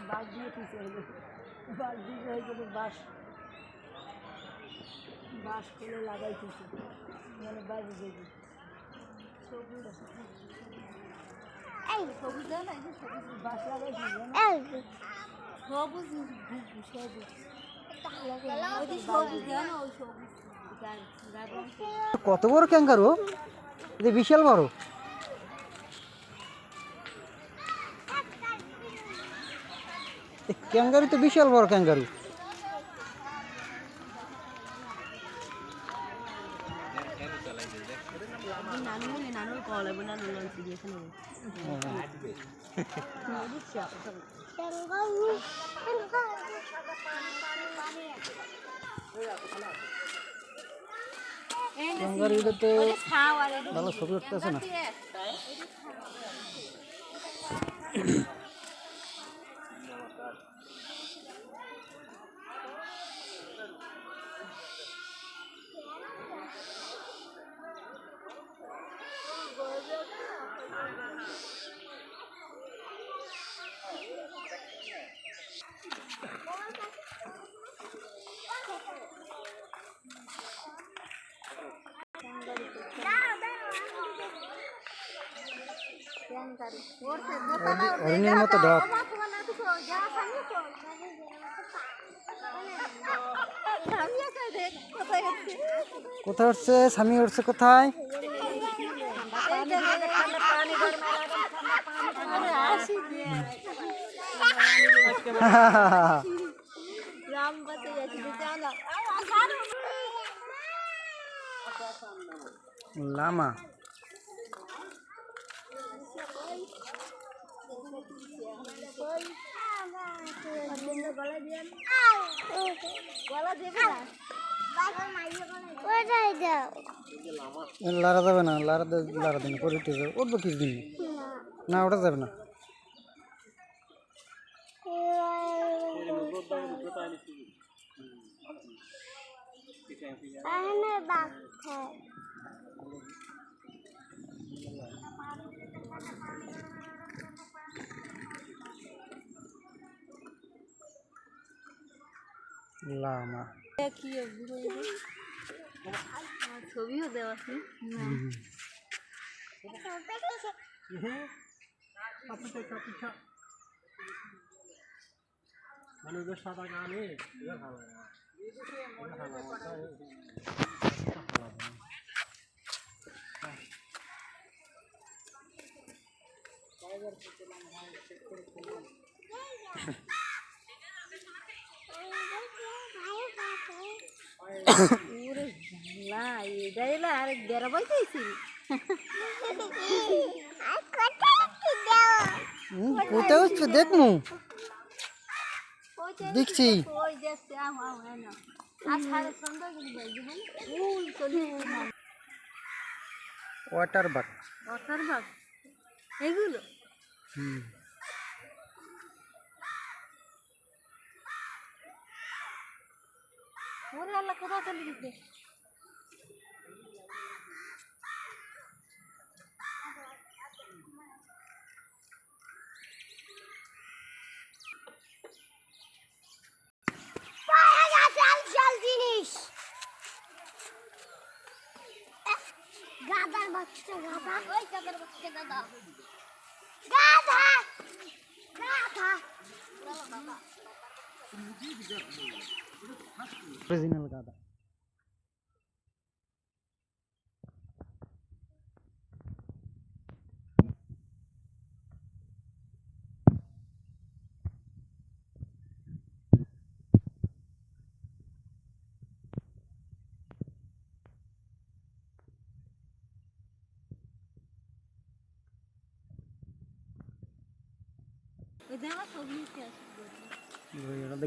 বাঁশ দিয়ে পিছিয়ে হলো, বাঁশ দিয়ে হয়ে গেলে বাঁশ বাঁশ খুলে লাগাইতেছে, মানে বাড়ি দেবে সবুজ সবুজ দেয় না, সবুজ বাঁশ লাগাইছে সবুজ সবুজ। কত বড় ক্যাঙ্গারু, এটা বিশাল বড়। ক্যাঙ্গারু তো বিশাল বড় ক্যাঙ্গারু। ক্যাঙ্গারু তো ভালো ছবি উঠতেছে না। হরিণের মতো ঢপ। কোথায় উঠছে স্বামী, উঠছে কোথায়? লামা লারা যাবে না, লারা দিন করে উঠবো কিছুদিন না, ওটা যাবে না। লামা ছবিও দেওয়া আছে মানুষদের সাদা গানে ভালো আরেক বেড়াবাই চাইছি দেখমু দেখছি ওয়াটার বাগ এগুলো ওরে আল্লাহ কোথাও চলে গেছে। গাদার বাচ্চা গাদা, ওই গাদার বাচ্চা গাদা গাদা গাদা অরিজিনাল গাদা।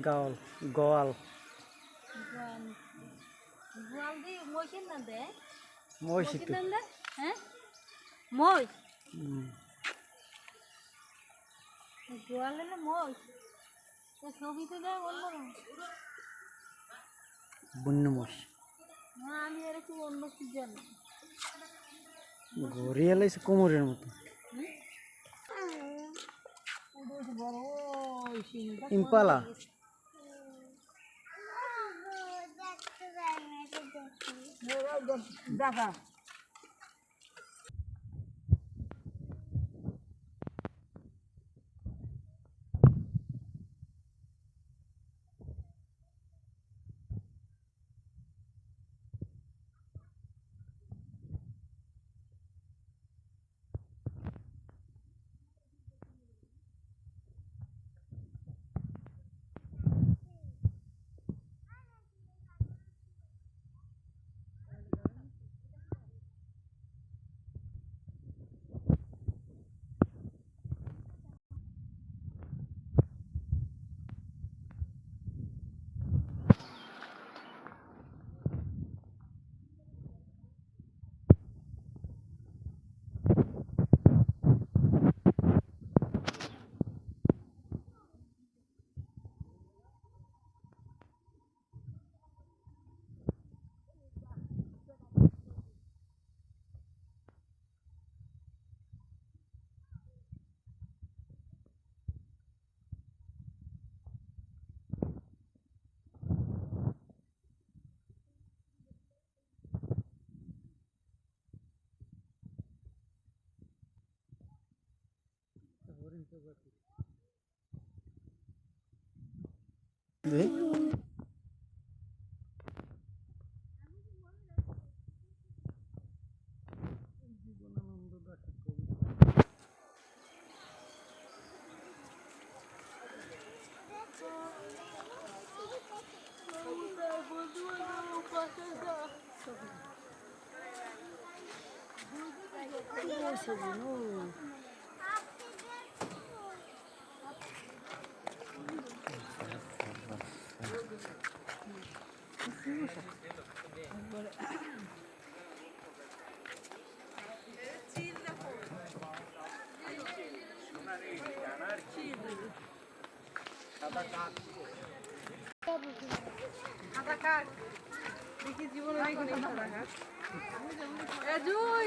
গাওয়াল গোয়াল আমি এরকম অন্য কি জানি ঘুরিয়ে এলাইছে কোমরের মতো। ইম্পালা দেখা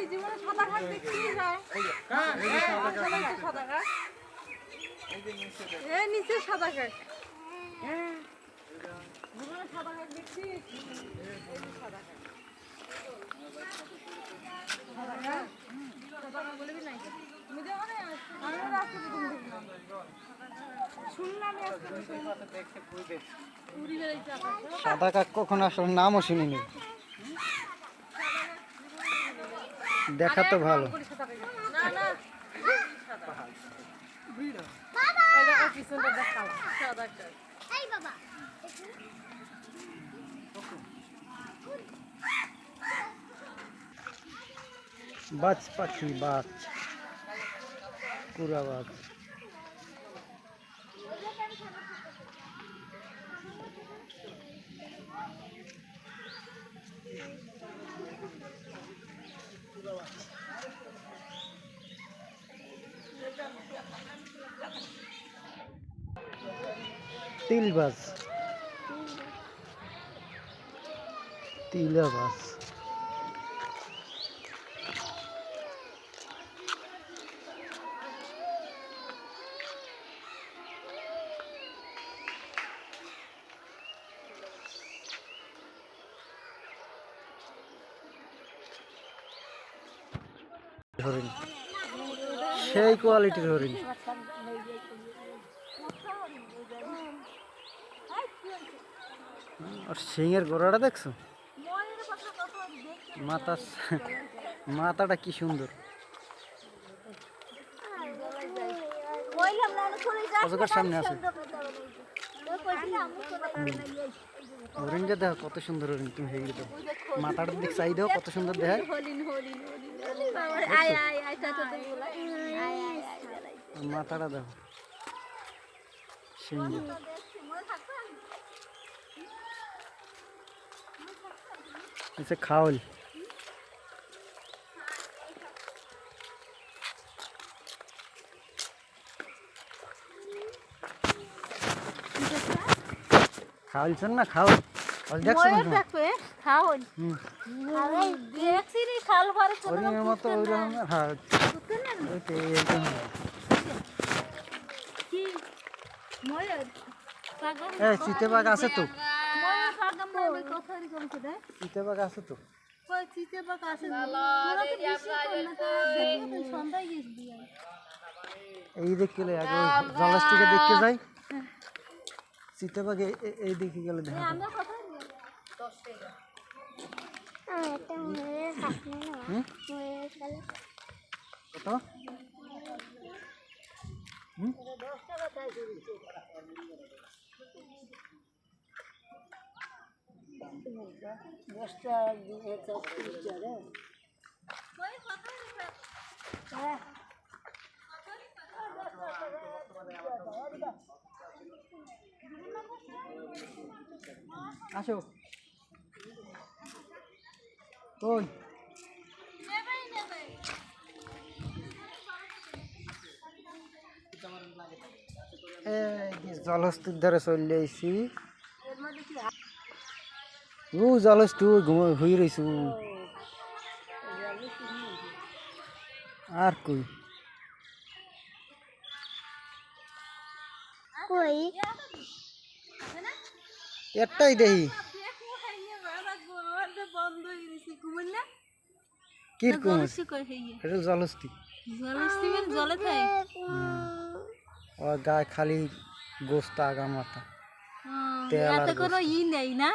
জীবনে সাদা ঘাট দেখছি নিচে সাদা ঘাট জীবনে সাদা ঘাট দেখছি সাদা কাক কখন আসলে নামও শুনিনি দেখা তো ভালো এই বাবা বাজ পাখি বাজ কুড়া বাজ তিলবাজ তিলাবাজ হরিণ সেই কোয়ালিটির হরিণ আর সিংয়ের গোড়াটা দেখছো মাথা মাথাটা কি সুন্দর অজগর সামনে আছে হরিণটা দেখো কত সুন্দর হরিণ তুমি হেগে তো মাথাটার দিক চাই দাও কত সুন্দর দেখায় মাথাটা দেখো সিংহ আচ্ছা খাওয়াল খাওয়ালছেন না খাও হরিণের মতো ওইরকম হ্যাঁ ময়ূর পাগল এই চিতাবাঘ আছে তো, ময়ূর পাগল ময়ূর কথা কমছে রে চিতাবাঘ আছে তো। কই চিতে পাক আছে তোরা তো বেশি কর না তো দেখে তো সন্ধ্যায় গেছলি এই দেখে গেলে আগে জলস্থিকে দেখতে যাই, চিতাবাঘ এই দিকে গেলে দেখা যায়। আমরা কথা এটা ময়ূরের হাসনা না হুম? ময়ূরের খেলা কত? হুম? আসো কই জলস্থির ধারে চলে আইছি। ও জলস্থি ঘুমাই হয়ে রয়েছে আর কই কই একটাই দেখি দেখো হাইয়ে বাবা গোর বন্ধ হয়ে গেছে ঘুমন না কিরকম জলসি কই হাইয়ে এটা জলস্থি, জলসি মানে জলে থাকে ওর গায়ে খালি গোস্ত আগা মাথা, তেল আর এত কোনো ই নেই না